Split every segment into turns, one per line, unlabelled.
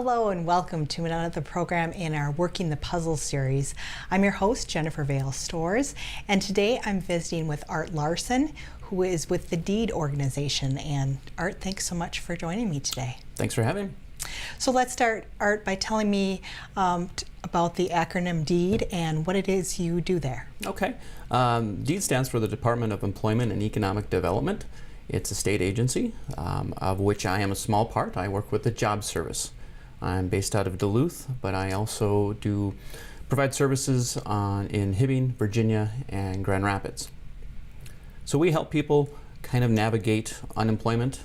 Hello and welcome to another program in our Working the Puzzle series. I'm your host, Jennifer Vail-Storrs, and today I'm visiting with Art Larsen, who is with the DEED organization. And Art, thanks so much for joining me today.
Thanks for having me.
So let's start, Art, by telling me about the acronym DEED and what it is you do there.
Okay. DEED stands for the Department of Employment and Economic Development. It's a state agency of which I am a small part. I work with the Job Service. I'm based out of Duluth, but I also do provide services in Hibbing, Virginia, and Grand Rapids. So we help people kind of navigate unemployment.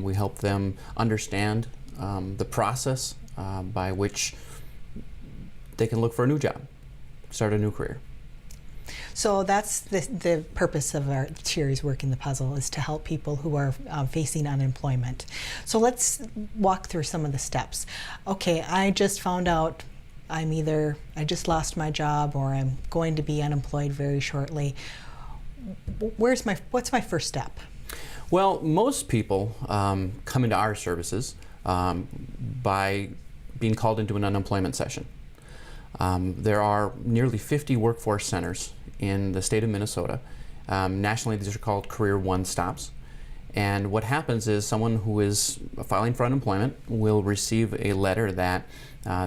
We help them understand the process by which they can look for a new job, start a new career.
So that's the purpose of our series, Working the Puzzle, is to help people who are facing unemployment. So let's walk through some of the steps. Okay, I just found out I just lost my job or I'm going to be unemployed very shortly. What's my first step?
Well, most people come into our services by being called into an unemployment session. There are nearly 50 workforce centers in the state of Minnesota. Nationally, these are called Career One Stops. And what happens is someone who is filing for unemployment will receive a letter that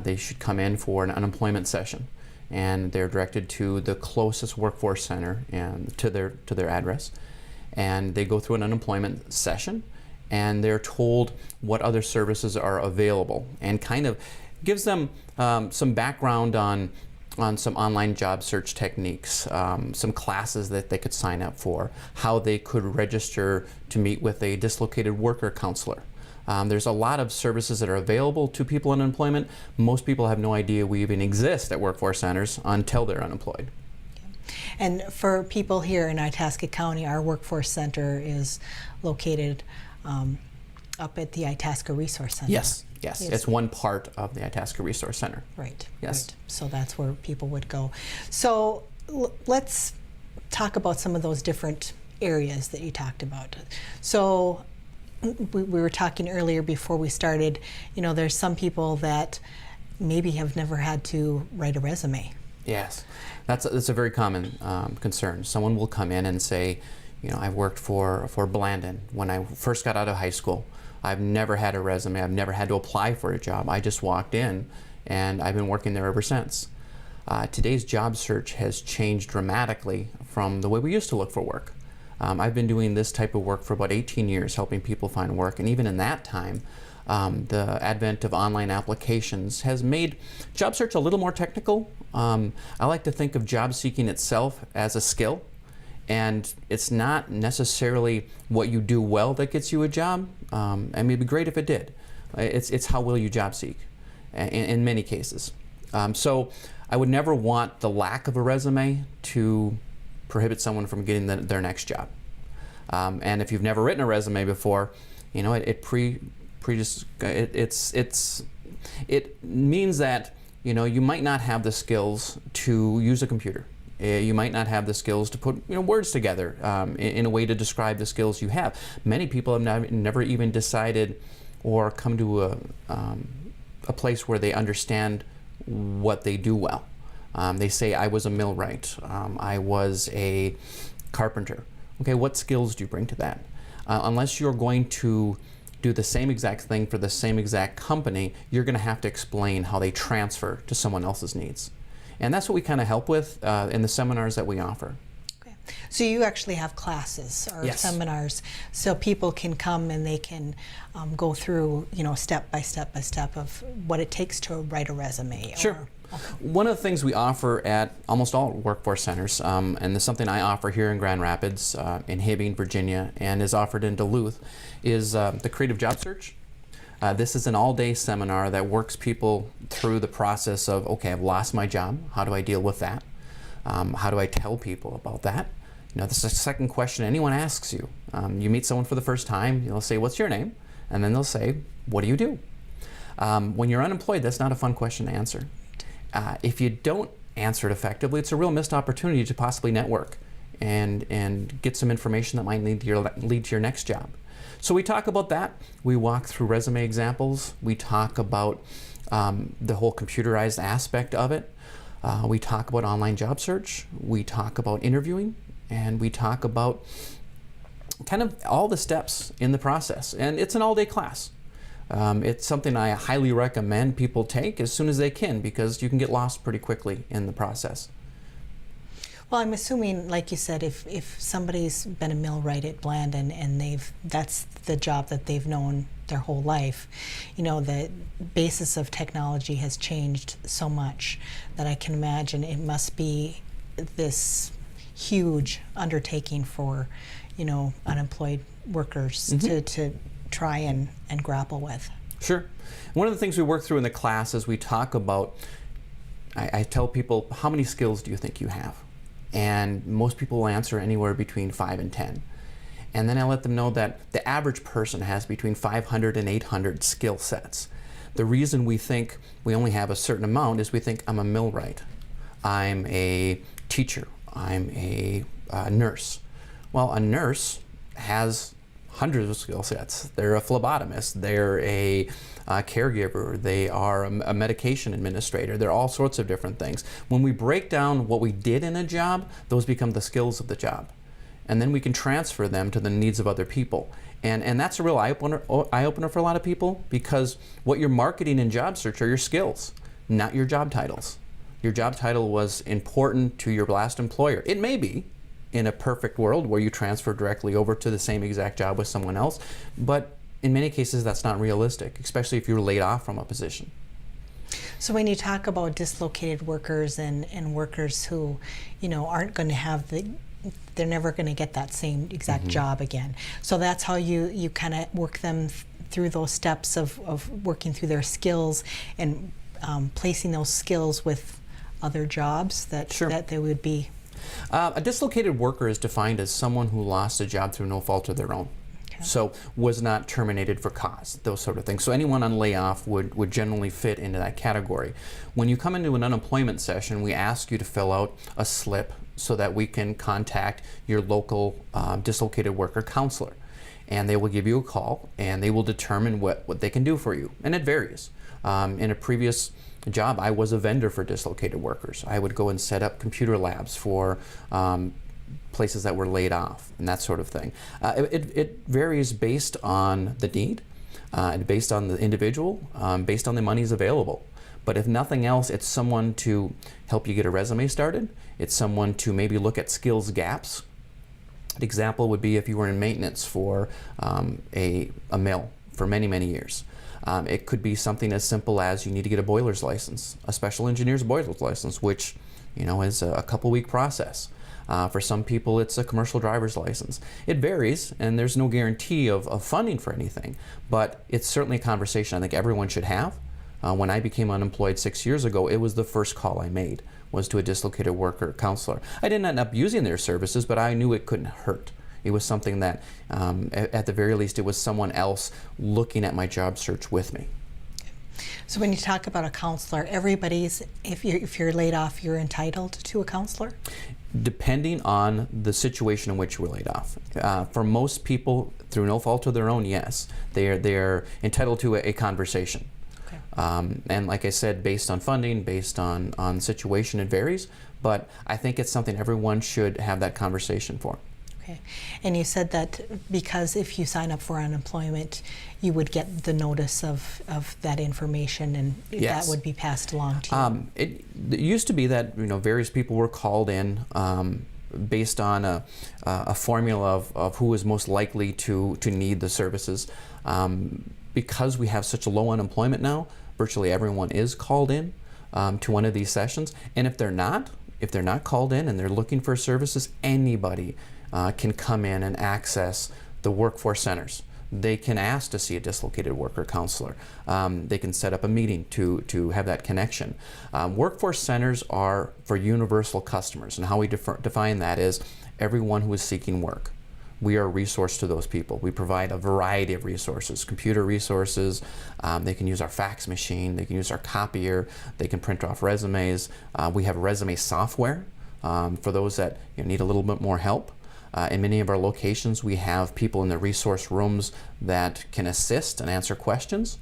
they should come in for an unemployment session. And they're directed to the closest workforce center and to their address. And they go through an unemployment session, and they're told what other services are available, and kind of gives them some background on some online job search techniques, some classes that they could sign up for, how they could register to meet with a dislocated worker counselor. There's a lot of services that are available to people in unemployment. Most people have no idea we even exist at workforce centers until they're unemployed.
And for people here in Itasca County, our workforce center is located up at the Itasca Resource Center.
Yes. Yes, it's one part of the Itasca Resource Center.
Right.
Yes.
Right. So that's where people would go. So let's talk about some of those different areas that you talked about. So we were talking earlier before we started, there's some people that maybe have never had to write a resume.
Yes, that's a very common concern. Someone will come in and say, I've worked for Blandon when I first got out of high school. I've never had a resume. I've never had to apply for a job. I just walked in, and I've been working there ever since. Today's job search has changed dramatically from the way we used to look for work. I've been doing this type of work for about 18 years, helping people find work, and even in that time, the advent of online applications has made job search a little more technical. I like to think of job seeking itself as a skill. And it's not necessarily what you do well that gets you a job. And it'd be great if it did. It's how well you job seek in many cases. So I would never want the lack of a resume to prohibit someone from getting their next job. And if you've never written a resume before, it means that you might not have the skills to use a computer. You might not have the skills to put words together in a way to describe the skills you have. Many people have never even decided or come to a place where they understand what they do well. They say, I was a millwright, I was a carpenter. Okay, what skills do you bring to that? Unless you're going to do the same exact thing for the same exact company, you're going to have to explain how they transfer to someone else's needs. And that's what we kind of help with in the seminars that we offer.
Okay. So you actually have classes or
Yes.
seminars, so people can come and they can go through, step by step of what it takes to write a resume.
Sure. One of the things we offer at almost all workforce centers, and it's something I offer here in Grand Rapids, in Hibbing, Virginia, and is offered in Duluth, is the Creative Job Search. This is an all-day seminar that works people through the process of, okay, I've lost my job. How do I deal with that? How do I tell people about that? This is the second question anyone asks you. You meet someone for the first time, they'll say, what's your name? And then they'll say, what do you do? When you're unemployed, that's not a fun question to answer. If you don't answer it effectively, it's a real missed opportunity to possibly network and get some information that might lead to your next job. So we talk about that. We walk through resume examples. We talk about the whole computerized aspect of it. We talk about online job search. We talk about interviewing, and we talk about kind of all the steps in the process. And it's an all-day class. It's something I highly recommend people take as soon as they can, because you can get lost pretty quickly in the process.
Well, I'm assuming, like you said, if somebody's been a millwright at Blandon and that's the job that they've known their whole life, you know, the basis of technology has changed so much that I can imagine it must be this huge undertaking for, you know, unemployed workers to try and grapple with.
Sure. One of the things we work through in the class is we talk about, I tell people, how many skills do you think you have? And most people will answer anywhere between 5 and 10. And then I let them know that the average person has between 500 and 800 skill sets. The reason we think we only have a certain amount is we think I'm a millwright, I'm a teacher, I'm a nurse. Well, a nurse has hundreds of skill sets. They're a phlebotomist, they're a caregiver, they are a medication administrator, they're all sorts of different things. When we break down what we did in a job, those become the skills of the job. And then we can transfer them to the needs of other people. And that's a real eye-opener for a lot of people, because what you're marketing in job search are your skills, not your job titles. Your job title was important to your last employer. It may be, in a perfect world where you transfer directly over to the same exact job with someone else, but in many cases that's not realistic, especially if you're laid off from a position.
So when you talk about dislocated workers and workers who, you know, aren't going to have they're never going to get that same exact job again. So that's how you kind of work them through those steps of working through their skills and placing those skills with other jobs that they would be.
A dislocated worker is defined as someone who lost a job through no fault of their own. Okay. So was not terminated for cause, those sort of things. So anyone on layoff would generally fit into that category. When you come into an unemployment session, we ask you to fill out a slip so that we can contact your local dislocated worker counselor. And they will give you a call and they will determine what they can do for you. And it varies. In a previous job, I was a vendor for dislocated workers. I would go and set up computer labs for places that were laid off and that sort of thing. It varies based on the need, and based on the individual, based on the monies available. But if nothing else, it's someone to help you get a resume started. It's someone to maybe look at skills gaps. An example would be if you were in maintenance for a mill for many, many years. It could be something as simple as you need to get a boiler's license, a special engineer's boiler's license, which, you know, is a couple-week process. For some people, it's a commercial driver's license. It varies, and there's no guarantee of funding for anything, but it's certainly a conversation I think everyone should have. When I became unemployed 6 years ago, it was the first call I made, was to a dislocated worker counselor. I didn't end up using their services, but I knew it couldn't hurt. It was something that, at the very least, it was someone else looking at my job search with me.
So when you talk about a counselor, if you're laid off, you're entitled to a counselor?
Depending on the situation in which you were laid off. For most people, through no fault of their own, yes, they're entitled to a conversation. Okay. And like I said, based on funding, based on situation, it varies, but I think it's something everyone should have that conversation for.
Okay. And you said that because if you sign up for unemployment, you would get the notice of that information, and
yes,
that would be passed along to you.
It used to be that, you know, various people were called in based on a formula of who was most likely to need the services. Because we have such a low unemployment now, virtually everyone is called in to one of these sessions. And if they're not called in and they're looking for services, anybody can come in and access the workforce centers. They can ask to see a dislocated worker counselor. They can set up a meeting to have that connection. Workforce centers are for universal customers, and how we define that is everyone who is seeking work. We are a resource to those people. We provide a variety of resources, computer resources. They can use our fax machine. They can use our copier. They can print off resumes. We have resume software for those that need a little bit more help. In many of our locations, we have people in the resource rooms that can assist and answer questions.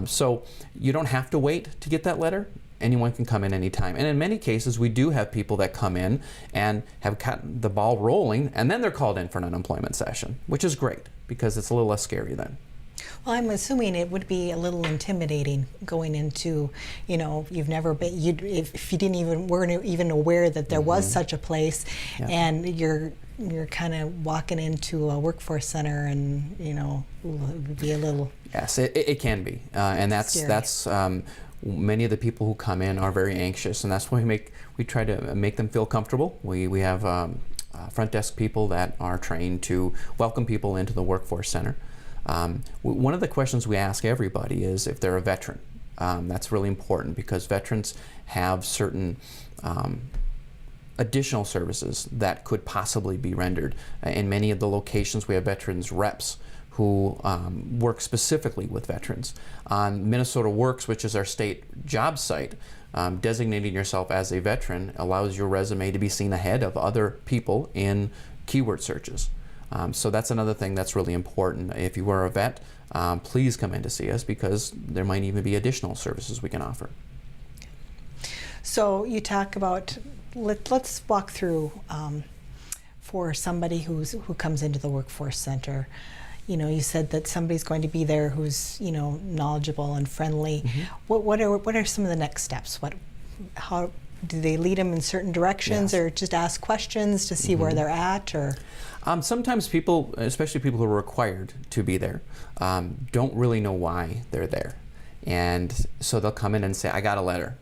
So you don't have to wait to get that letter. Anyone can come in anytime. And in many cases, we do have people that come in and have gotten the ball rolling, and then they're called in for an unemployment session, which is great because it's a little less scary then.
Well, I'm assuming it would be a little intimidating going into, you've never been, if you weren't even aware that there was such a place, and you're kind of walking into a workforce center, and it would be a little.
Yes, it can be, and that's many of the people who come in are very anxious, and that's why we try to make them feel comfortable. We have front desk people that are trained to welcome people into the workforce center. One of the questions we ask everybody is if they're a veteran. That's really important because veterans have certain additional services that could possibly be rendered. In many of the locations, we have veterans reps who work specifically with veterans. On Minnesota Works, which is our state job site, designating yourself as a veteran allows your resume to be seen ahead of other people in keyword searches. So that's another thing that's really important. If you are a vet, please come in to see us because there might even be additional services we can offer.
So you talk about, let's walk through for somebody who comes into the workforce center. You said that somebody's going to be there who's knowledgeable and friendly. What are some of the next steps? How do they lead them in certain directions, or just ask questions to see where they're at, or?
Sometimes people, especially people who are required to be there, don't really know why they're there, and so they'll come in and say, "I got a letter."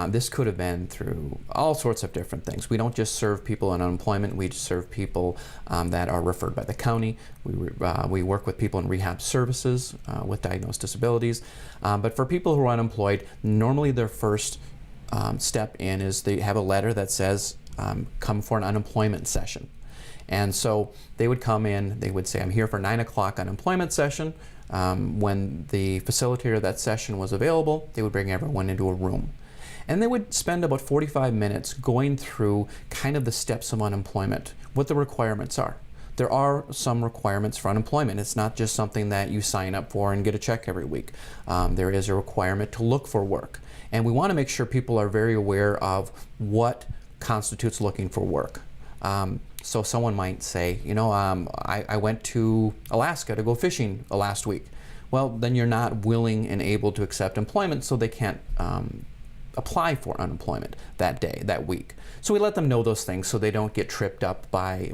This could have been through all sorts of different things. We don't just serve people in unemployment, we serve people that are referred by the county. We work with people in rehab services with diagnosed disabilities. But for people who are unemployed, normally their first step in is they have a letter that says, come for an unemployment session. And so they would come in, they would say, I'm here for 9 o'clock unemployment session. When the facilitator of that session was available, they would bring everyone into a room. And they would spend about 45 minutes going through kind of the steps of unemployment, what the requirements are. There are some requirements for unemployment. It's not just something that you sign up for and get a check every week. There is a requirement to look for work. And we want to make sure people are very aware of what constitutes looking for work. So someone might say, I went to Alaska to go fishing last week. Well, then you're not willing and able to accept employment, so they can't apply for unemployment that day, that week. So we let them know those things so they don't get tripped up by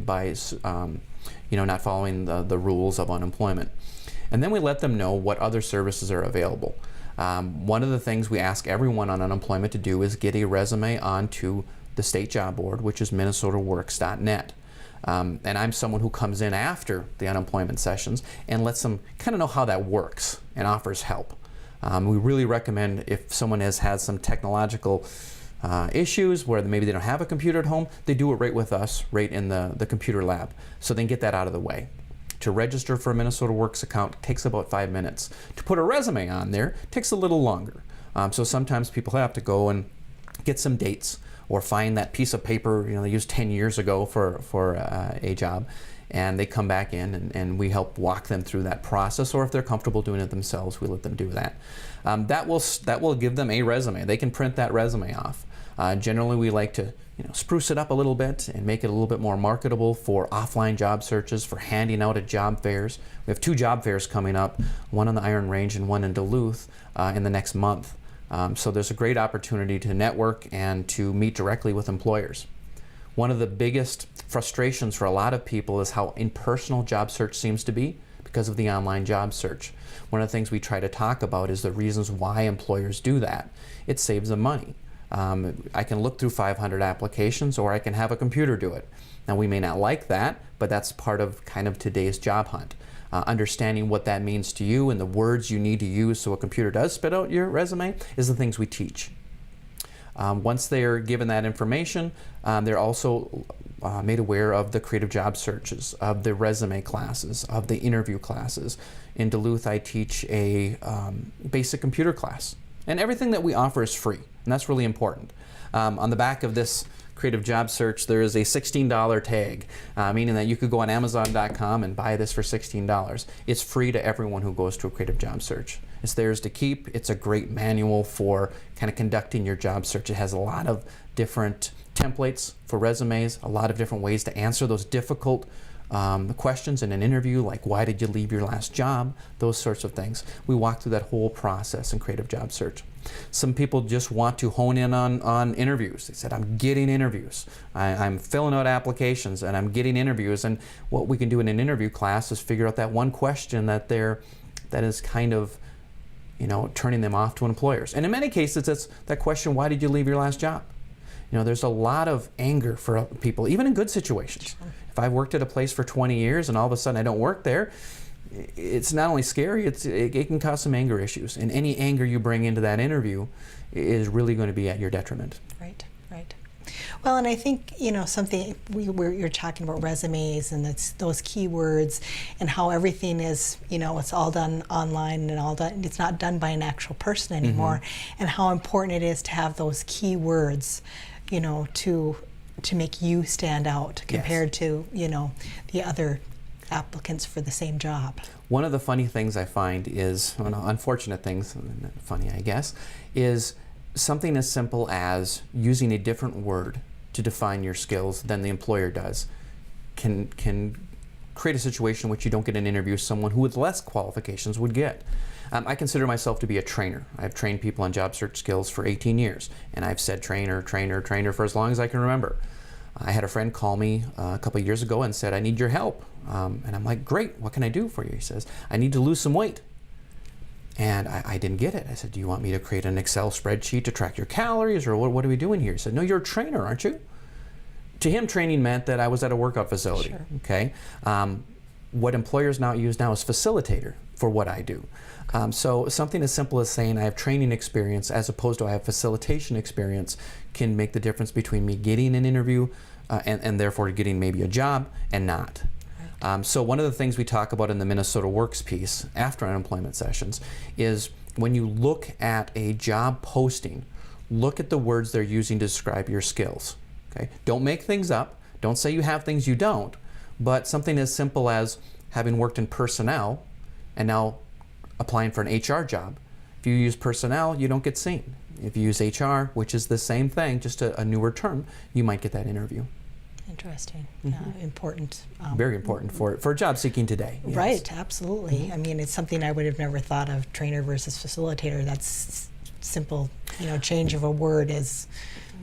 not following the rules of unemployment. And then we let them know what other services are available. One of the things we ask everyone on unemployment to do is get a resume onto the state job board, which is minnesotaworks.net. And I'm someone who comes in after the unemployment sessions and lets them kind of know how that works and offers help. We really recommend if someone has had some technological issues where maybe they don't have a computer at home, they do it right with us, right in the computer lab, so they can get that out of the way. To register for a Minnesota Works account takes about 5 minutes. To put a resume on there takes a little longer. So sometimes people have to go and get some dates or find that piece of paper they used 10 years ago for a job, and they come back in and we help walk them through that process, or if they're comfortable doing it themselves, we let them do that. That will give them a resume. They can print that resume off. Generally, we like to spruce it up a little bit and make it a little bit more marketable for offline job searches, for handing out at job fairs. We have 2 job fairs coming up, one on the Iron Range and one in Duluth in the next month. So there's a great opportunity to network and to meet directly with employers. One of the biggest frustrations for a lot of people is how impersonal job search seems to be because of the online job search. One of the things we try to talk about is the reasons why employers do that. It saves them money. I can look through 500 applications, or I can have a computer do it. Now, we may not like that, but that's part of kind of today's job hunt. Understanding what that means to you and the words you need to use so a computer does spit out your resume is the things we teach. Once they are given that information, they're also made aware of the creative job searches, of the resume classes, of the interview classes. In Duluth, I teach a basic computer class, and everything that we offer is free, and that's really important. On the back of this Creative Job Search, there is a $16 tag, meaning that you could go on Amazon.com and buy this for $16. It's free to everyone who goes to a Creative Job Search. It's theirs to keep. It's a great manual for kind of conducting your job search. It has a lot of different templates for resumes, a lot of different ways to answer those difficult questions in an interview, like why did you leave your last job, those sorts of things. We walk through that whole process in Creative Job Search. Some people just want to hone in on interviews. They said, I'm getting interviews. I'm filling out applications and I'm getting interviews. And what we can do in an interview class is figure out that one question that is kind of, turning them off to employers. And in many cases, it's that question, why did you leave your last job? There's a lot of anger for people, even in good situations. Sure. If I've worked at a place for 20 years and all of a sudden I don't work there, it's not only scary, it can cause some anger issues. And any anger you bring into that interview is really going to be at your detriment.
Right, right. Well, and I think, something, you're talking about resumes and those keywords and how everything is, it's all done online and all done, it's not done by an actual person anymore, and how important it is to have those keywords, to make you stand out compared to, the other applicants for the same job.
One of the funny things I find is, unfortunate things, funny I guess, is something as simple as using a different word to define your skills than the employer does can create a situation in which you don't get an interview someone who with less qualifications would get. I consider myself to be a trainer. I've trained people on job search skills for 18 years, and I've said trainer, trainer, trainer for as long as I can remember. I had a friend call me a couple of years ago and said, I need your help. And I'm like, great, what can I do for you? He says, I need to lose some weight. And I didn't get it. I said, do you want me to create an Excel spreadsheet to track your calories, or what are we doing here? He said, no, you're a trainer, aren't you? To him, training meant that I was at a workout facility. Sure. Okay. What employers now use now is facilitator for what I do. So something as simple as saying I have training experience as opposed to I have facilitation experience can make the difference between me getting an interview and therefore getting maybe a job and not. So one of the things we talk about in the Minnesota Works piece after unemployment sessions is when you look at a job posting, look at the words they're using to describe your skills. Okay? Don't make things up. Don't say you have things you don't, but something as simple as having worked in personnel and now applying for an HR job. If you use personnel, you don't get seen. If you use HR, which is the same thing, just a newer term, you might get that interview.
Interesting. Important.
Very important for job seeking today. Yes.
Right, absolutely. I mean, it's something I would have never thought of, trainer versus facilitator. That's simple, change of a word is,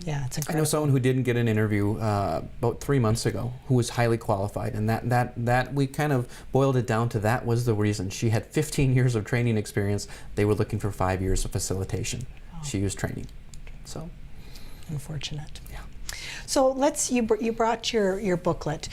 it's incredible. I
know someone who didn't get an interview about 3 months ago who was highly qualified, and that we kind of boiled it down to that was the reason. She had 15 years of training experience. They were looking for 5 years of facilitation. Oh. She used training. So
unfortunate.
Yeah.
So you brought your booklet.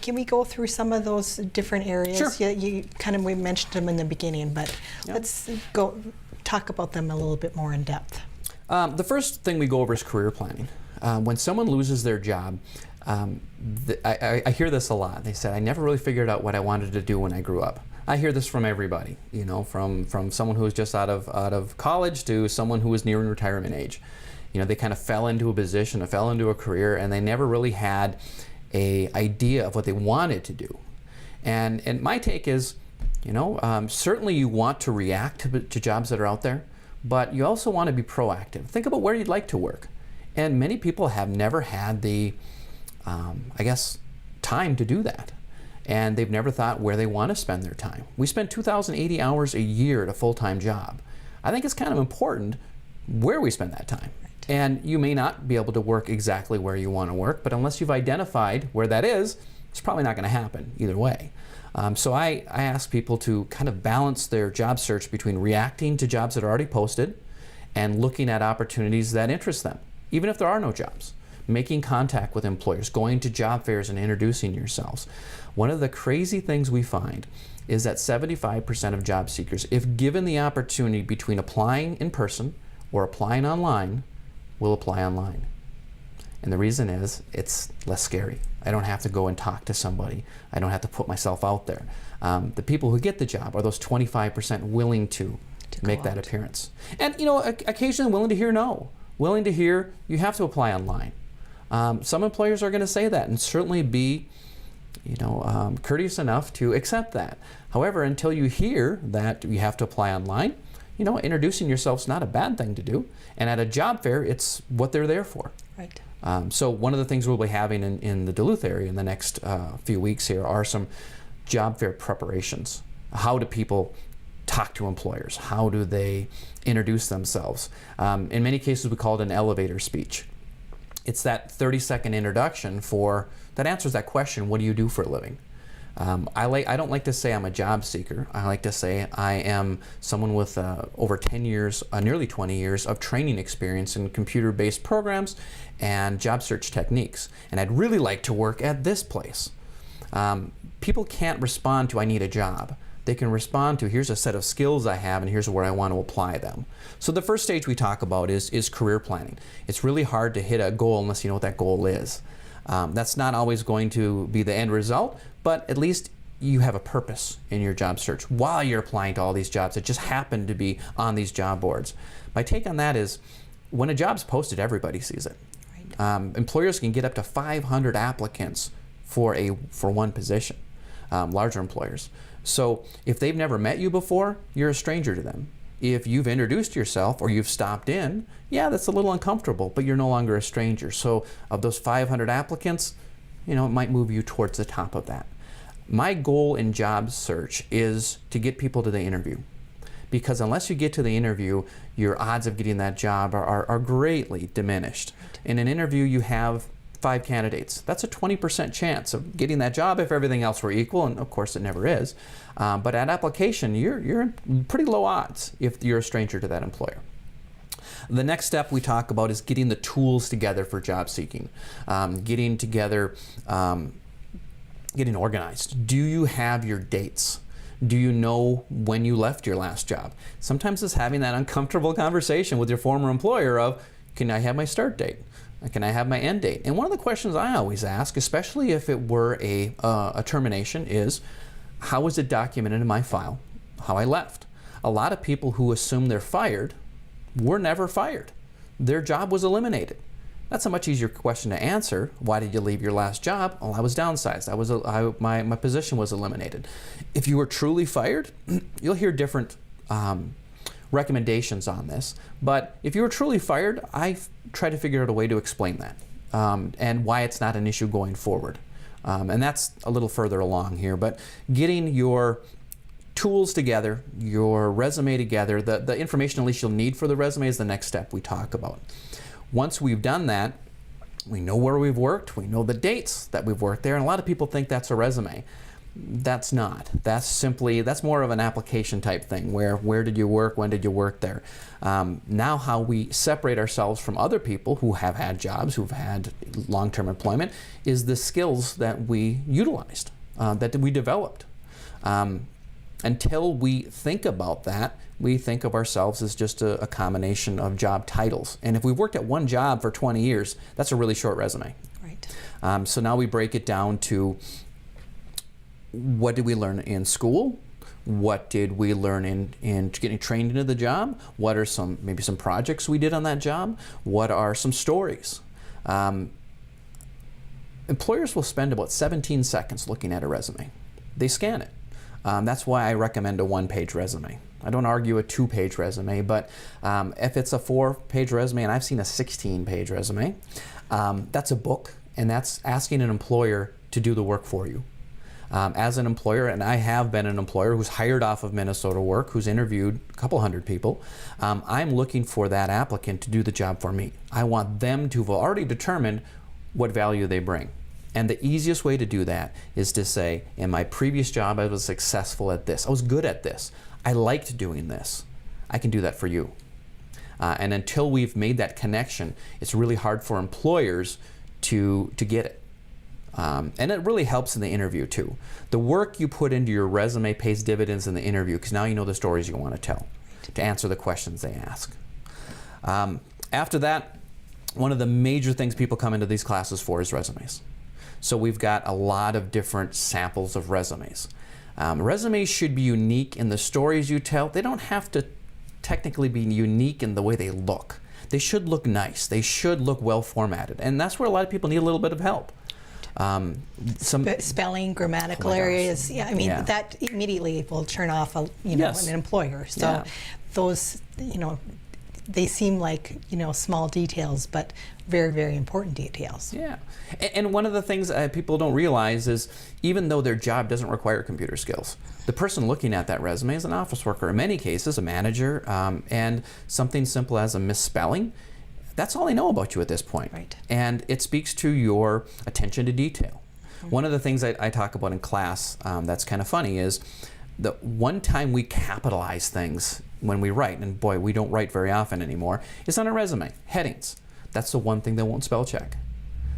Can we go through some of those different areas?
Sure.
We mentioned them in the beginning, but let's go talk about them a little bit more in depth.
The first thing we go over is career planning. When someone loses their job, I hear this a lot. They said, I never really figured out what I wanted to do when I grew up. I hear this from everybody, from someone who was just out of college to someone who was nearing retirement age. They kind of fell into a position, fell into a career, and they never really had an idea of what they wanted to do. And my take is, certainly you want to react to jobs that are out there, but you also want to be proactive. Think about where you'd like to work. And many people have never had the, time to do that. And they've never thought where they want to spend their time. We spend 2,080 hours a year at a full-time job. I think it's kind of important where we spend that time. And you may not be able to work exactly where you want to work, but unless you've identified where that is, it's probably not going to happen either way. So I ask people to kind of balance their job search between reacting to jobs that are already posted and looking at opportunities that interest them, even if there are no jobs. Making contact with employers, going to job fairs and introducing yourselves. One of the crazy things we find is that 75% of job seekers, if given the opportunity between applying in person or applying online, will apply online. And the reason is it's less scary. I don't have to go and talk to somebody. I don't have to put myself out there. The people who get the job are those 25% willing to make that appearance. And occasionally willing to hear no. Willing to hear you have to apply online. Some employers are going to say that and certainly be courteous enough to accept that. However, until you hear that you have to apply online, introducing yourself is not a bad thing to do. And at a job fair, it's what they're there for.
Right.
So one of the things we'll be having in the Duluth area in the next few weeks here are some job fair preparations. How do people talk to employers? How do they introduce themselves? In many cases, we call it an elevator speech. It's that 30-second introduction that answers that question, what do you do for a living? I don't like to say I'm a job seeker. I like to say I am someone with over 10 years, nearly 20 years of training experience in computer-based programs and job search techniques. And I'd really like to work at this place. People can't respond to I need a job. They can respond to here's a set of skills I have and here's where I want to apply them. So the first stage we talk about is career planning. It's really hard to hit a goal unless you know what that goal is. That's not always going to be the end result, but at least you have a purpose in your job search while you're applying to all these jobs that just happen to be on these job boards. My take on that is when a job's posted, everybody sees it. Right. Employers can get up to 500 applicants for one position, larger employers. So if they've never met you before, you're a stranger to them. If you've introduced yourself or you've stopped in, yeah, that's a little uncomfortable, but you're no longer a stranger. So of those 500 applicants, it might move you towards the top of that. My goal in job search is to get people to the interview, because unless you get to the interview, your odds of getting that job are greatly diminished. In an interview, you have 5 candidates. That's a 20% chance of getting that job if everything else were equal, and of course it never is. But at application, you're in pretty low odds if you're a stranger to that employer. The next step we talk about is getting the tools together for job seeking, getting together, getting organized. Do you have your dates? Do you know when you left your last job? Sometimes it's having that uncomfortable conversation with your former employer of, can I have my start date? Can I have my end date? And one of the questions I always ask, especially if it were a termination, is how was it documented in my file how I left? A lot of people who assume they're fired were never fired. Their job was eliminated. That's a much easier question to answer. Why did you leave your last job? Well, I was downsized. My position was eliminated. If you were truly fired, you'll hear different recommendations on this. But if you were truly fired, I try to figure out a way to explain that and why it's not an issue going forward. And that's a little further along here. But getting your tools together, your resume together, the information at least you'll need for the resume is the next step we talk about. Once we've done that, we know where we've worked, we know the dates that we've worked there, and a lot of people think that's a resume. That's not. That's more of an application type thing, where did you work, when did you work there. Now how we separate ourselves from other people who have had jobs, who've had long-term employment, is the skills that we utilized, that we developed. Until we think about that, we think of ourselves as just a combination of job titles. And if we've worked at one job for 20 years, that's a really short resume. Right. So now we break it down to what did we learn in school? What did we learn in getting trained into the job? What are maybe some projects we did on that job? What are some stories? Employers will spend about 17 seconds looking at a resume. They scan it. That's why I recommend a 1-page resume. I don't argue a 2-page resume, but if it's a 4-page resume, and I've seen a 16-page resume, that's a book, and that's asking an employer to do the work for you. As an employer, and I have been an employer who's hired off of Minnesota Work, who's interviewed a couple hundred people, I'm looking for that applicant to do the job for me. I want them to have already determined what value they bring. And the easiest way to do that is to say, in my previous job, I was successful at this. I was good at this. I liked doing this. I can do that for you. And until we've made that connection, it's really hard for employers to get it. And it really helps in the interview too. The work you put into your resume pays dividends in the interview because now you know the stories you want to tell to answer the questions they ask. After that, one of the major things people come into these classes for is resumes. So we've got a lot of different samples of resumes. Resumes should be unique in the stories you tell. They don't have to technically be unique in the way they look. they should look nice. They should look well formatted. And that's where a lot of people need a little bit of help.
Spelling, grammatical areas. Yeah, I mean, that immediately will turn off an employer. So those, they seem like, small details, but very, very important details.
Yeah. And one of the things people don't realize is even though their job doesn't require computer skills, the person looking at that resume is an office worker, in many cases a manager, and something simple as a misspelling, that's all they know about you at this point.
Right.
And it speaks to your attention to detail. One of the things I talk about in class that's kind of funny is the one time we capitalize things when we write, and boy, we don't write very often anymore, is on a resume, headings. That's the one thing they won't spell check.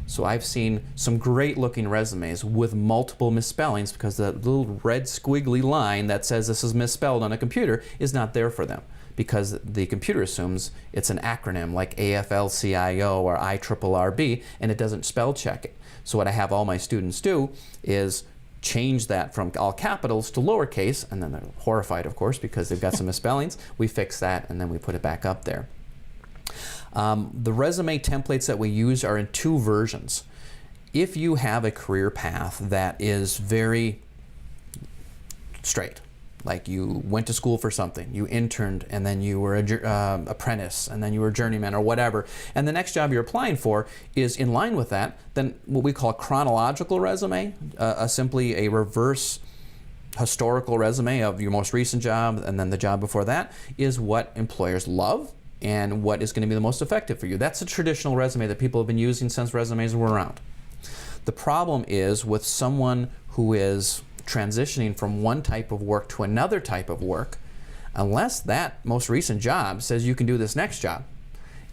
So I've seen some great looking resumes with multiple misspellings because the little red squiggly line that says this is misspelled on a computer is not there for them, because the computer assumes it's an acronym like AFL-CIO or IRRB, and it doesn't spell check it. So what I have all my students do is change that from all capitals to lowercase, and then they're horrified, of course, because they've got some misspellings. We fix that, and then we put it back up there. The resume templates that we use are in two versions. If you have a career path that is very straight, like you went to school for something, you interned, and then you were an apprentice, and then you were a journeyman or whatever, and the next job you're applying for is in line with that, then what we call a chronological resume, simply a reverse historical resume of your most recent job and then the job before that, is what employers love and what is going to be the most effective for you. That's a traditional resume that people have been using since resumes were around. The problem is with someone who is transitioning from one type of work to another type of work, unless that most recent job says you can do this next job,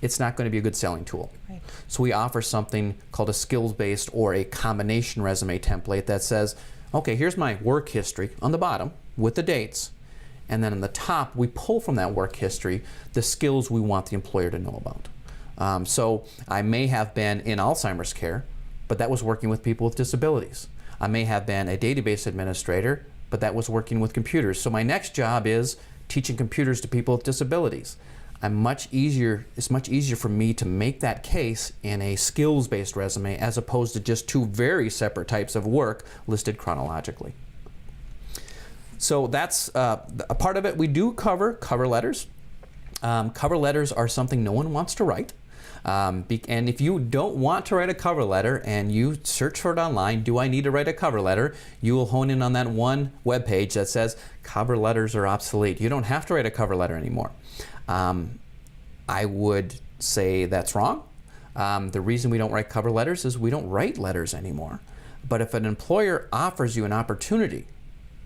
it's not going to be a good selling tool.
Right.
So we offer something called a skills-based or a combination resume template that says, okay, here's my work history on the bottom with the dates, and then on the top we pull from that work history the skills we want the employer to know about. So I may have been in Alzheimer's care, but that was working with people with disabilities. I may have been a database administrator, but that was working with computers. So my next job is teaching computers to people with disabilities. It's much easier for me to make that case in a skills-based resume as opposed to just two very separate types of work listed chronologically. So that's a part of it. We do cover cover letters. Cover letters are something no one wants to write. And if you don't want to write a cover letter and you search for it online, do I need to write a cover letter? You will hone in on that one web page that says cover letters are obsolete. You don't have to write a cover letter anymore. I would say that's wrong. The reason we don't write cover letters is we don't write letters anymore. But if an employer offers you an opportunity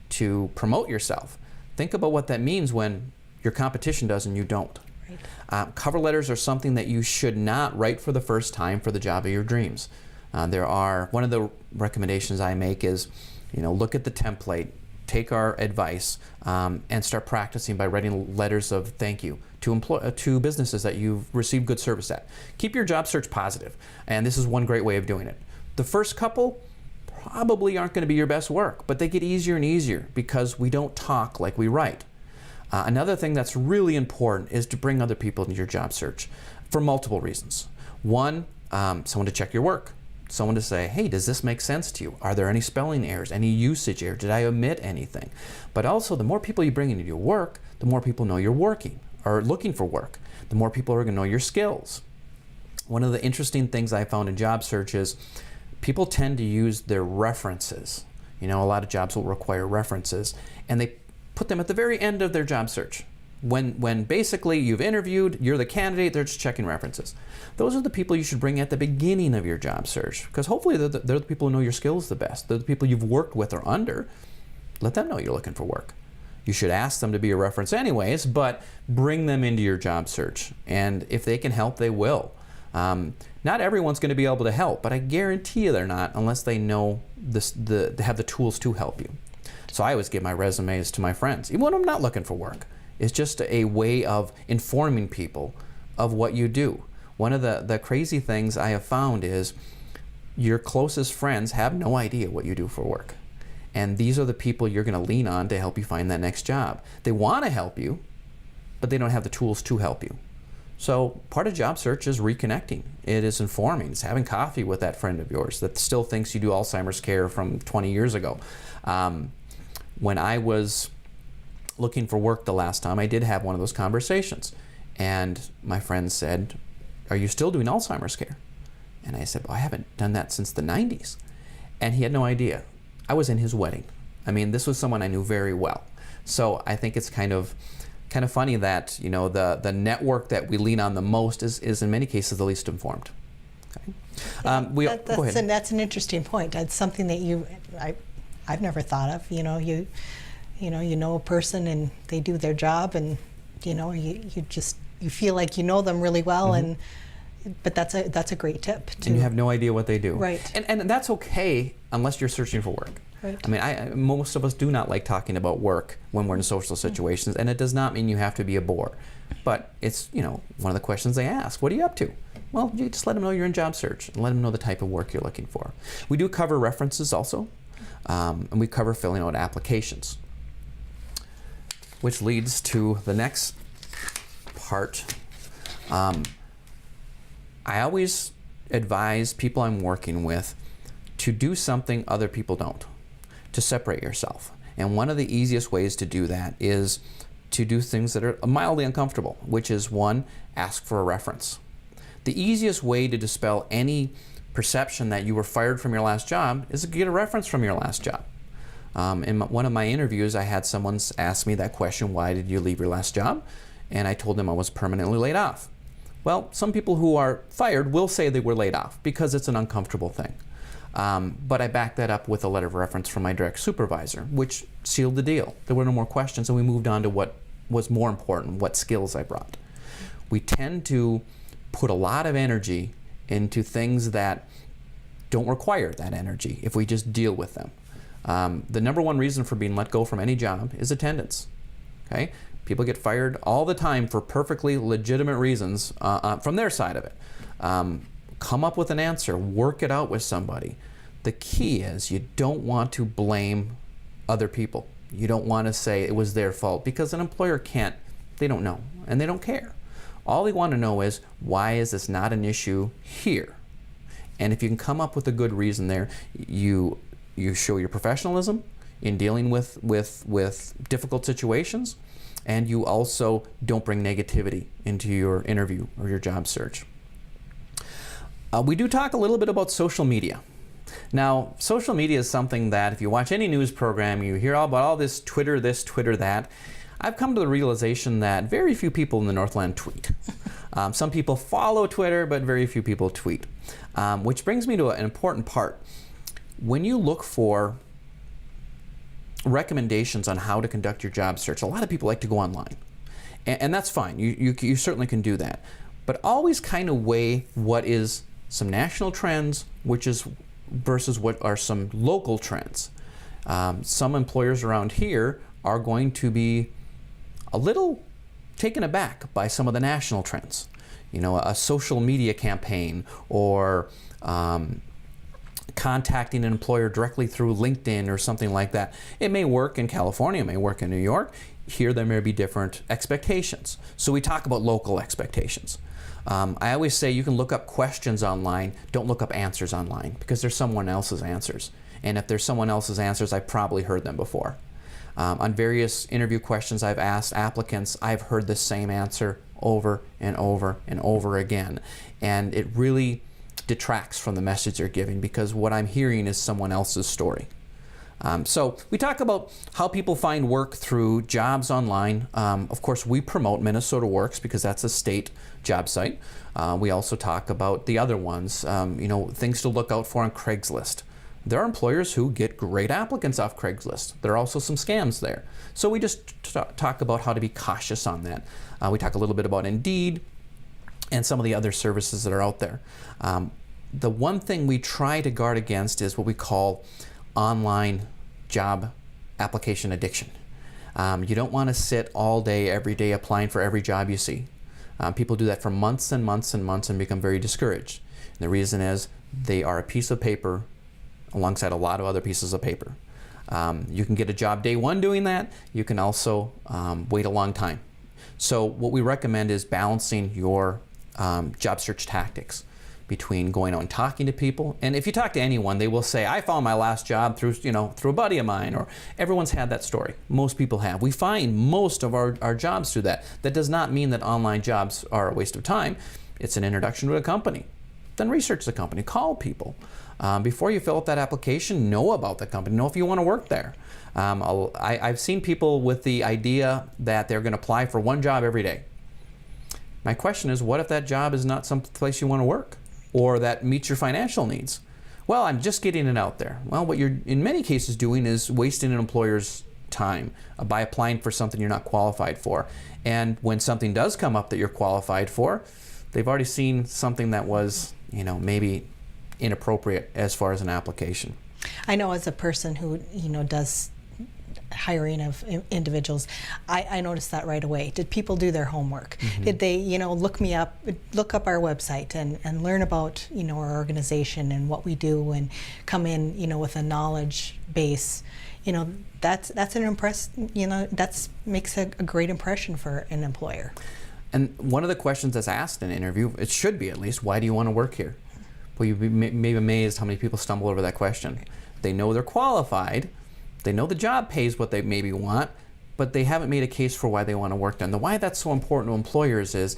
to promote yourself, think about what that means when your competition does and you don't. Right. Cover letters are something that you should not write for the first time for the job of your dreams. One of the recommendations I make is, look at the template, take our advice, and start practicing by writing letters of thank you to businesses that you've received good service at. Keep your job search positive, and this is one great way of doing it. The first couple probably aren't going to be your best work, but they get easier and easier because we don't talk like we write. Another thing that's really important is to bring other people into your job search for multiple reasons. One, someone to check your work. Someone to say, hey, does this make sense to you? Are there any spelling errors, any usage errors? Did I omit anything? But also, the more people you bring into your work, the more people know you're working or looking for work. The more people are going to know your skills. One of the interesting things I found in job search is people tend to use their references. A lot of jobs will require references, and they put them at the very end of their job search. When basically you've interviewed, you're the candidate, they're just checking references. Those are the people you should bring at the beginning of your job search, because hopefully they're the people who know your skills the best. They're the people you've worked with or under. Let them know you're looking for work. You should ask them to be a reference anyways, but bring them into your job search. And if they can help, they will. Not everyone's going to be able to help, but I guarantee you they're not unless they know they have the tools to help you. So I always give my resumes to my friends, even when I'm not looking for work. It's just a way of informing people of what you do. One of the crazy things I have found is your closest friends have no idea what you do for work. And these are the people you're going to lean on to help you find that next job. They want to help you, but they don't have the tools to help you. So part of job search is reconnecting. It is informing. It's having coffee with that friend of yours that still thinks you do Alzheimer's care from 20 years ago. When I was looking for work the last time, I did have one of those conversations. And my friend said, "Are you still doing Alzheimer's care?" And I said, "Well, I haven't done that since the 90s. And he had no idea. I was in his wedding. I mean, this was someone I knew very well. So I think it's kind of funny that, you know, the network that we lean on the most is in many cases the least informed. Okay. Go ahead.
That's an interesting point. That's something that I've never thought of. You know a person and they do their job, and you feel like you know them really well,
Mm-hmm.
but that's a great tip too.
And you have no idea what they do.
Right.
And that's okay unless you're searching for work.
Right.
I mean, most of us do not like talking about work when we're in social situations, and it does not mean you have to be a bore. But it's, one of the questions they ask, what are you up to? Well, you just let them know you're in job search and let them know the type of work you're looking for. We do cover references also, and we cover filling out applications, which leads to the next part. I always advise people I'm working with to do something other people don't, to separate yourself. And one of the easiest ways to do that is to do things that are mildly uncomfortable, which is one, ask for a reference. The easiest way to dispel any perception that you were fired from your last job is to get a reference from your last job. In one of my interviews, I had someone ask me that question, why did you leave your last job? And I told them I was permanently laid off. Well, some people who are fired will say they were laid off because it's an uncomfortable thing. But I backed that up with a letter of reference from my direct supervisor, which sealed the deal. There were no more questions, and we moved on to what was more important, what skills I brought. We tend to put a lot of energy into things that don't require that energy if we just deal with them. The number one reason for being let go from any job is attendance. Okay? People get fired all the time for perfectly legitimate reasons from their side of it. Come up with an answer, work it out with somebody. The key is you don't want to blame other people. You don't want to say it was their fault, because an employer can't, they don't know, and they don't care. All they want to know is, why is this not an issue here? And if you can come up with a good reason there, you show your professionalism in dealing with difficult situations, and you also don't bring negativity into your interview or your job search. We do talk a little bit about social media. Now, social media is something that if you watch any news program, you hear all about all this, Twitter that. I've come to the realization that very few people in the Northland tweet. Some people follow Twitter, but very few people tweet. Which brings me to an important part. When you look for recommendations on how to conduct your job search, a lot of people like to go online. And that's fine. You certainly can do that. But always kind of weigh what is some national trends, versus what are some local trends. Some employers around here are going to be a little taken aback by some of the national trends. A social media campaign, or contacting an employer directly through LinkedIn or something like that. It may work in California, it may work in New York. Here there may be different expectations. So we talk about local expectations. I always say you can look up questions online, don't look up answers online, because there's someone else's answers. And if there's someone else's answers, I've probably heard them before. On various interview questions I've asked applicants, I've heard the same answer over and over and over again. And it really detracts from the message they're giving, because what I'm hearing is someone else's story. So we talk about how people find work through jobs online. Of course, we promote Minnesota Works because that's a state job site. We also talk about the other ones, things to look out for on Craigslist. There are employers who get great applicants off Craigslist. There are also some scams there. So we just talk about how to be cautious on that. We talk a little bit about Indeed and some of the other services that are out there. The one thing we try to guard against is what we call online job application addiction. You don't want to sit all day, every day applying for every job you see. People do that for months and months and months and become very discouraged. And the reason is they are a piece of paper alongside a lot of other pieces of paper. You can get a job day one doing that. You can also wait a long time So what we recommend is balancing your job search tactics between going out and talking to people. And if you talk to anyone, they will say, I found my last job through a buddy of mine, or everyone's had that story. Most people have. We find most of our jobs through that. That does not mean that online jobs are a waste of time. It's an introduction to a company. Then research the company, call people. Before you fill out that application, know about the company, know if you want to work there. I've seen people with the idea that they're going to apply for one job every day. My question is, what if that job is not some place you want to work, or that meets your financial needs? Well, I'm just getting it out there. Well, what you're in many cases doing is wasting an employer's time by applying for something you're not qualified for. And when something does come up that you're qualified for, they've already seen something that was, maybe inappropriate as far as an application.
I know as a person who, does hiring of individuals, I noticed that right away. Did people do their homework? Mm-hmm. Did they, look up our website and learn about, our organization and what we do, and come in, with a knowledge base? That's that makes a great impression for an employer.
And one of the questions that's asked in an interview, it should be at least, why do you want to work here? Well, you'd be maybe amazed how many people stumble over that question. They know they're qualified, they know the job pays what they maybe want, but they haven't made a case for why they want to work there. And the why that's so important to employers is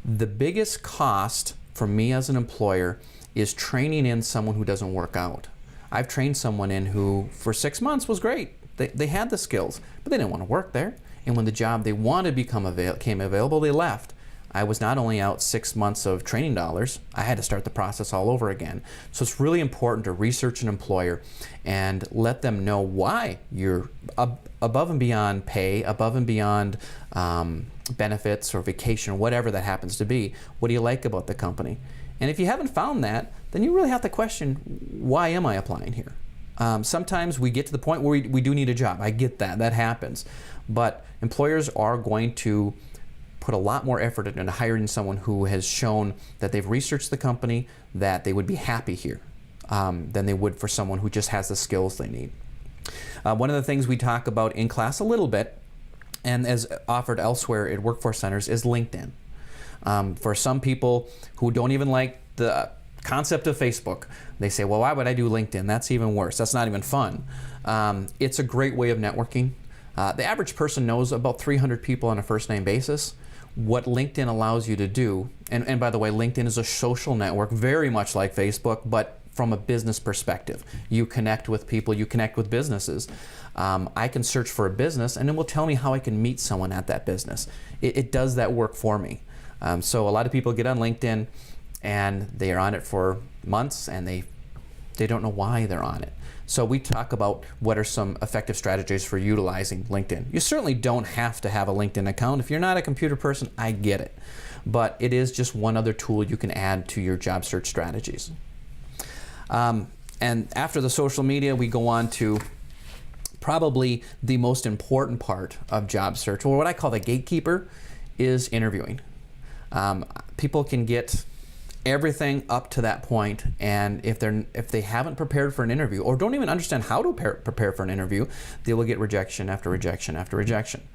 the biggest cost for me as an employer is training in someone who doesn't work out. I've trained someone in who for 6 months was great. They had the skills, but they didn't want to work there. And when the job they wanted became available, they left. I was not only out 6 months of training dollars, I had to start the process all over again. So it's really important to research an employer and let them know why you're above and beyond pay, above and beyond benefits or vacation, whatever that happens to be. What do you like about the company? And if you haven't found that, then you really have to question, why am I applying here? Sometimes we get to the point where we do need a job. I get that, that happens. But employers are going to put a lot more effort into hiring someone who has shown that they've researched the company, that they would be happy here, than they would for someone who just has the skills they need. One of the things we talk about in class a little bit, and as offered elsewhere at workforce centers, is LinkedIn. For some people who don't even like the concept of Facebook, they say, well, why would I do LinkedIn? That's even worse. That's not even fun. It's a great way of networking. The average person knows about 300 people on a first-name basis. What LinkedIn allows you to do, and by the way, LinkedIn is a social network, very much like Facebook, but from a business perspective. You connect with people, you connect with businesses. I can search for a business, and it will tell me how I can meet someone at that business. It does that work for me. So a lot of people get on LinkedIn, and they are on it for months, and they don't know why they're on it. So we talk about what are some effective strategies for utilizing LinkedIn. You certainly don't have to have a LinkedIn account. If you're not a computer person, I get it. But it is just one other tool you can add to your job search strategies. And after the social media, we go on to probably the most important part of job search, or what I call the gatekeeper, is interviewing. People can get everything up to that point, and if they haven't prepared for an interview or don't even understand how to prepare for an interview, they will get rejection after rejection after rejection.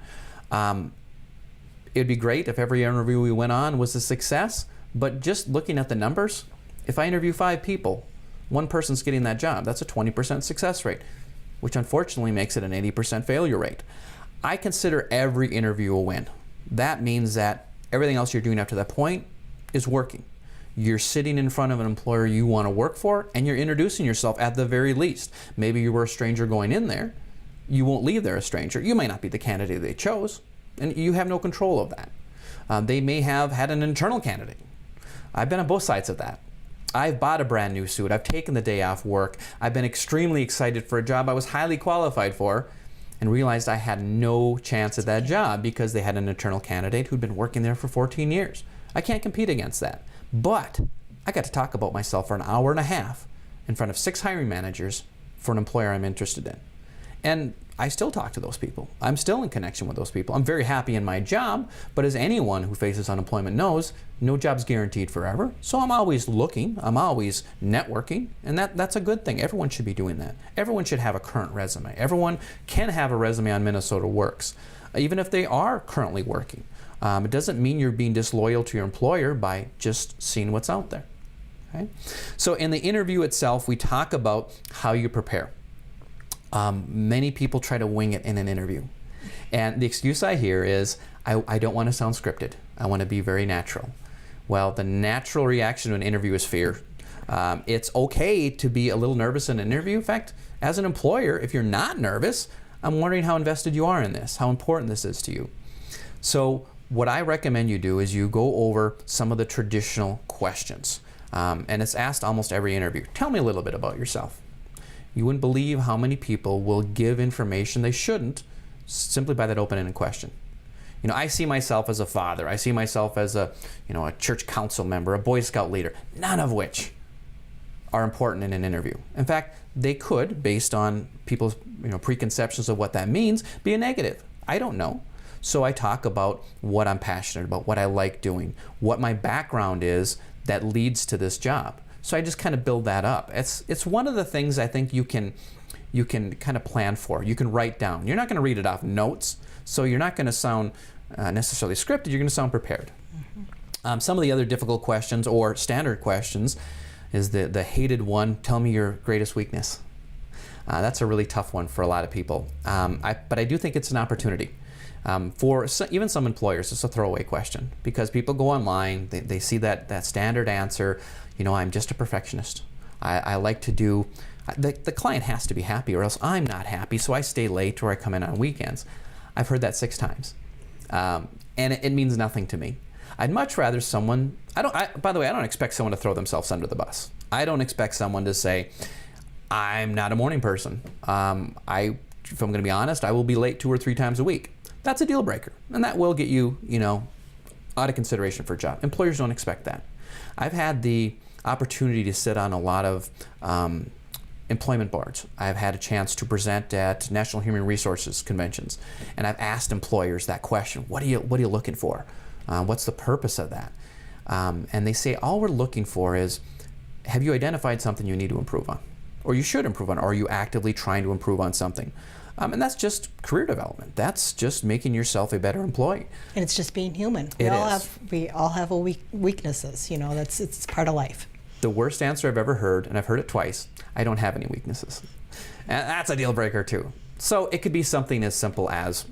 It'd be great if every interview we went on was a success, but just looking at the numbers, if I interview 5 people, one person's getting that job. That's a 20% success rate, which unfortunately makes it an 80% failure rate. I consider every interview a win. That means that everything else you're doing after that point is working. You're sitting in front of an employer you want to work for, and you're introducing yourself at the very least. Maybe you were a stranger going in there. You won't leave there a stranger. You may not be the candidate they chose, and you have no control of that. They may have had an internal candidate. I've been on both sides of that. I've bought a brand new suit. I've taken the day off work. I've been extremely excited for a job I was highly qualified for, and realized I had no chance at that job because they had an internal candidate who'd been working there for 14 years. I can't compete against that. But I got to talk about myself for an hour and a half in front of 6 hiring managers for an employer I'm interested in. And I still talk to those people. I'm still in connection with those people. I'm very happy in my job, but as anyone who faces unemployment knows, no job's guaranteed forever. So I'm always looking, I'm always networking, and that's a good thing. Everyone should be doing that. Everyone should have a current resume. Everyone can have a resume on Minnesota Works, even if they are currently working. It doesn't mean you're being disloyal to your employer by just seeing what's out there. Okay? So in the interview itself, we talk about how you prepare. Many people try to wing it in an interview. And the excuse I hear is, I don't want to sound scripted. I want to be very natural. Well, the natural reaction to an interview is fear. It's okay to be a little nervous in an interview. In fact, as an employer, if you're not nervous, I'm wondering how invested you are in this, how important this is to you. So what I recommend you do is you go over some of the traditional questions. And it's asked almost every interview. Tell me a little bit about yourself. You wouldn't believe how many people will give information they shouldn't simply by that open-ended question. You know, I see myself as a father. I see myself as a church council member, a Boy Scout leader, none of which are important in an interview. In fact, they could, based on people's preconceptions of what that means, be a negative. I don't know. So I talk about what I'm passionate about, what I like doing, what my background is that leads to this job. So I just kind of build that up. It's one of the things I think you can kind of plan for. You can write down. You're not going to read it off notes, so you're not going to sound necessarily scripted. You're going to sound prepared. Mm-hmm. Some of the other difficult questions or standard questions is the hated one, tell me your greatest weakness. That's a really tough one for a lot of people. But I do think it's an opportunity. For even some employers, it's a throwaway question because people go online, they see that standard answer, I'm just a perfectionist. I like to do, the client has to be happy or else I'm not happy, so I stay late or I come in on weekends. I've heard that 6 times. And it means nothing to me. I'd much rather someone, by the way, I don't expect someone to throw themselves under the bus. I don't expect someone to say, I'm not a morning person. If I'm going to be honest, I will be late 2 or 3 times a week. That's a deal breaker, and that will get you, out of consideration for a job. Employers don't expect that. I've had the opportunity to sit on a lot of employment boards. I've had a chance to present at National Human Resources conventions, and I've asked employers that question: What are you looking for? What's the purpose of that? And they say all we're looking for is, have you identified something you need to improve on, or you should improve on, or are you actively trying to improve on something? And that's just career development. That's just making yourself a better employee. And
it's just being human. We all have weaknesses. It's part of life.
The worst answer I've ever heard, and I've heard it twice, I don't have any weaknesses. And that's a deal breaker too. So it could be something as simple as,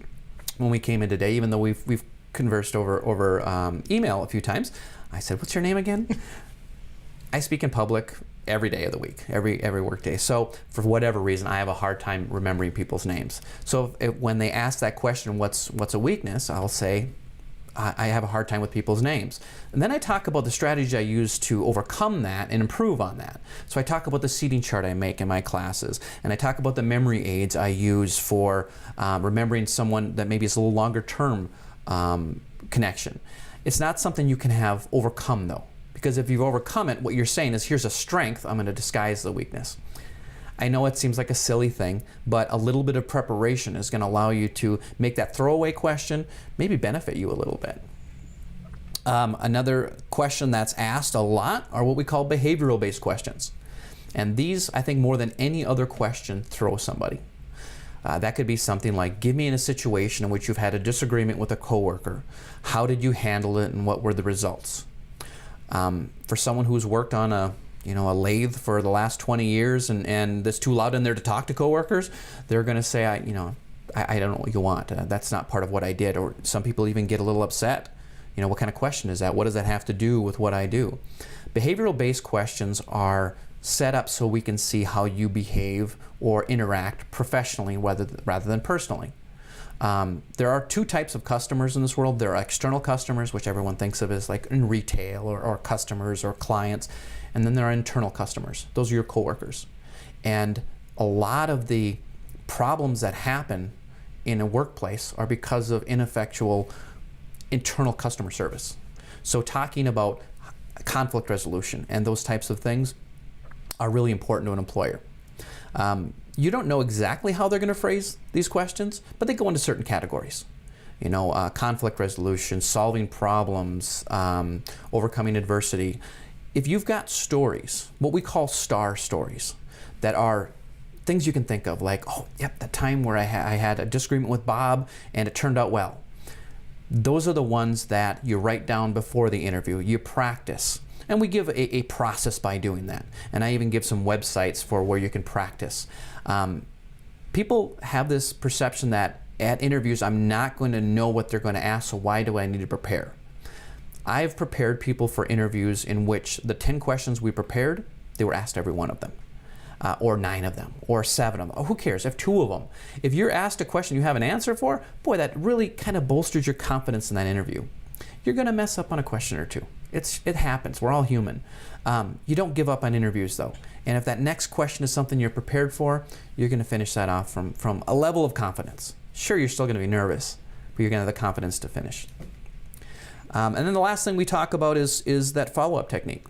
when we came in today, even though we've conversed over email a few times, I said, what's your name again? I speak in public every day of the week, every work day. So for whatever reason, I have a hard time remembering people's names. So when they ask that question, what's a weakness, I'll say, I have a hard time with people's names. And then I talk about the strategy I use to overcome that and improve on that. So I talk about the seating chart I make in my classes, and I talk about the memory aids I use for remembering someone that maybe is a little longer term connection. It's not something you can have overcome though, because if you've overcome it, what you're saying is, here's a strength, I'm going to disguise the weakness. I know it seems like a silly thing, but a little bit of preparation is going to allow you to make that throwaway question maybe benefit you a little bit. Another question that's asked a lot are what we call behavioral-based questions. And these, I think, more than any other question, throw somebody. That could be something like, give me in a situation in which you've had a disagreement with a coworker. How did you handle it and what were the results? For someone who's worked on a lathe for the last 20 years and it's too loud in there to talk to coworkers, they're going to say, I don't know what you want. That's not part of what I did. Or some people even get a little upset. What kind of question is that? What does that have to do with what I do? Behavioral-based questions are set up so we can see how you behave or interact professionally rather than personally. There are 2 types of customers in this world. There are external customers, which everyone thinks of as like in retail or customers or clients. And then there are internal customers. Those are your coworkers. And a lot of the problems that happen in a workplace are because of ineffectual internal customer service. So talking about conflict resolution and those types of things are really important to an employer. You don't know exactly how they're going to phrase these questions, but they go into certain categories. Conflict resolution, solving problems, overcoming adversity. If you've got stories, what we call star stories, that are things you can think of, like, oh, yep, that time where I had a disagreement with Bob and it turned out well. those are the ones that you write down before the interview, you practice. And we give a process by doing that. And I even give some websites for where you can practice. People have this perception that at interviews, I'm not going to know what they're going to ask, so why do I need to prepare? I've prepared people for interviews in which the 10 questions we prepared, they were asked every one of them. Or 9 of them, or 7 of them. Oh, who cares? If 2 of them. If you're asked a question you have an answer for, boy, that really kind of bolsters your confidence in that interview. You're going to mess up on a question or 2. It happens. We're all human. You don't give up on interviews, though. And if that next question is something you're prepared for, you're going to finish that off from a level of confidence. Sure, you're still going to be nervous, but you're going to have the confidence to finish. And then the last thing we talk about is that follow-up technique.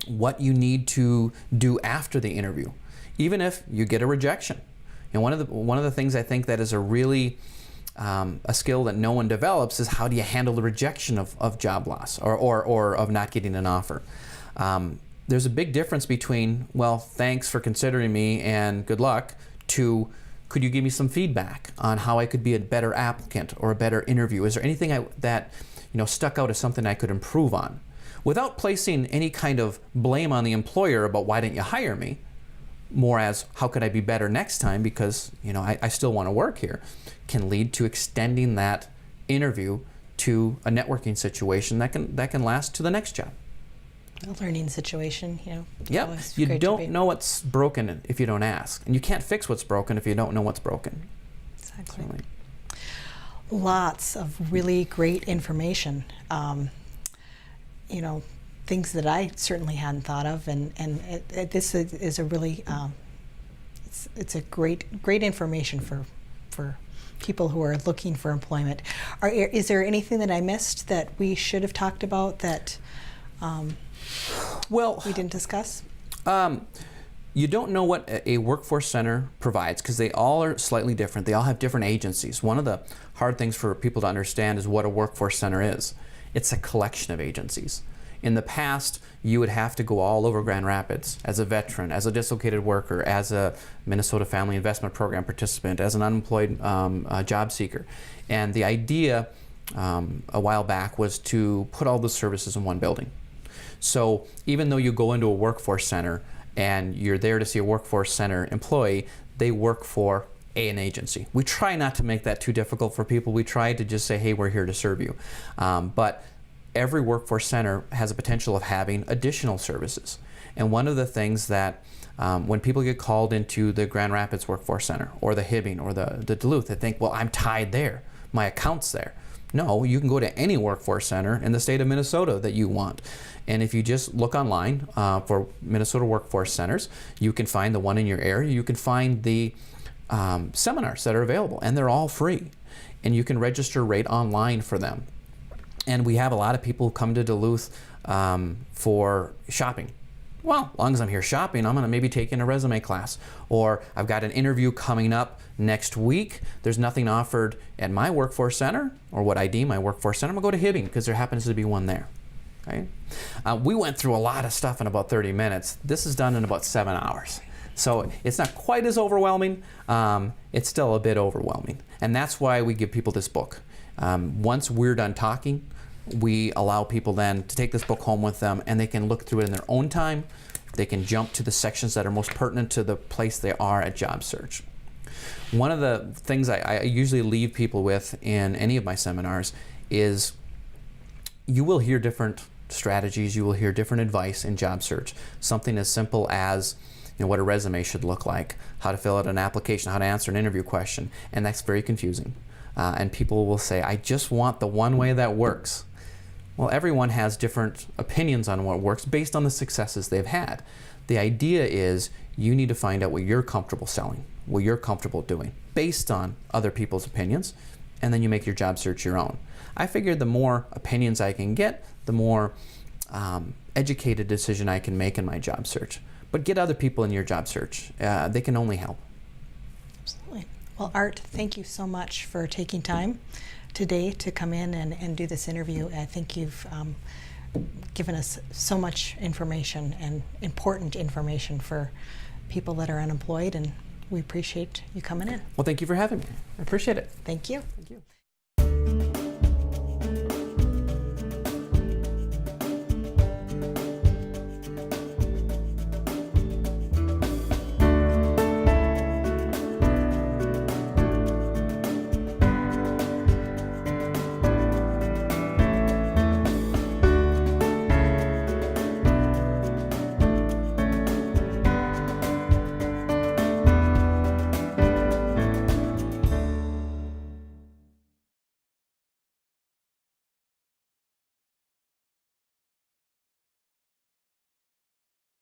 What you need to do after the interview, even if you get a rejection. And one of the things I think that is a really a skill that no one develops is how do you handle the rejection of job loss or of not getting an offer. There's a big difference between, well, thanks for considering me and good luck, to could you give me some feedback on how I could be a better applicant or a better interview? Is there anything that stuck out as something I could improve on? Without placing any kind of blame on the employer about why didn't you hire me, more as how could I be better next time because I still want to work here, can lead to extending that interview to a networking situation that can last to the next job.
A learning situation,
Yeah, you don't know what's broken if you don't ask, and you can't fix what's broken if you don't know what's broken.
Exactly. Lots of really great information. Things that I certainly hadn't thought of, and this is a really it's a great information for people who are looking for employment. Is there anything that I missed that we should have talked about that we didn't discuss?
You don't know what a workforce center provides because they all are slightly different. They all have different agencies. One of the hard things for people to understand is what a workforce center is. It's a collection of agencies. In the past, you would have to go all over Grand Rapids as a veteran, as a dislocated worker, as a Minnesota Family Investment Program participant, as an unemployed job seeker. And the idea a while back was to put all the services in one building. So even though you go into a workforce center and you're there to see a workforce center employee, they work for an agency. We try not to make that too difficult for people. We try to just say, hey, we're here to serve you. But every workforce center has a potential of having additional services. And one of the things that when people get called into the Grand Rapids Workforce Center or the Hibbing or the Duluth, they think, well, I'm tied there. My account's there. No, you can go to any workforce center in the state of Minnesota that you want. And if you just look online for Minnesota workforce centers, you can find the one in your area. You can find the seminars that are available, and they're all free. And you can register right online for them. And we have a lot of people who come to Duluth for shopping. Well, as long as I'm here shopping, I'm going to maybe take in a resume class. Or I've got an interview coming up next week. There's nothing offered at my workforce center, or what I deem my workforce center. I'm going to go to Hibbing because there happens to be one there. Okay? We went through a lot of stuff in about 30 minutes. This is done in about 7 hours. So it's not quite as overwhelming. It's still a bit overwhelming. And that's why we give people this book. Once we're done talking, we allow people then to take this book home with them, and they can look through it in their own time. They can jump to the sections that are most pertinent to the place they are at job search. One of the things I usually leave people with in any of my seminars is you will hear different strategies, you will hear different advice in job search. Something as simple as what a resume should look like, how to fill out an application, how to answer an interview question, and that's very confusing. And people will say, I just want the one way that works. Well, everyone has different opinions on what works based on the successes they've had. The idea is you need to find out what you're comfortable selling, what you're comfortable doing, based on other people's opinions, and then you make your job search your own. I figured the more opinions I can get, the more educated decision I can make in my job search. But get other people in your job search. They can only help.
Absolutely. Well, Art, thank you so much for taking time today to come in and do this interview. I think you've given us so much information, and important information for people that are unemployed, and we appreciate you coming in.
Well, thank you for having me. I appreciate it.
Thank you.
Thank you.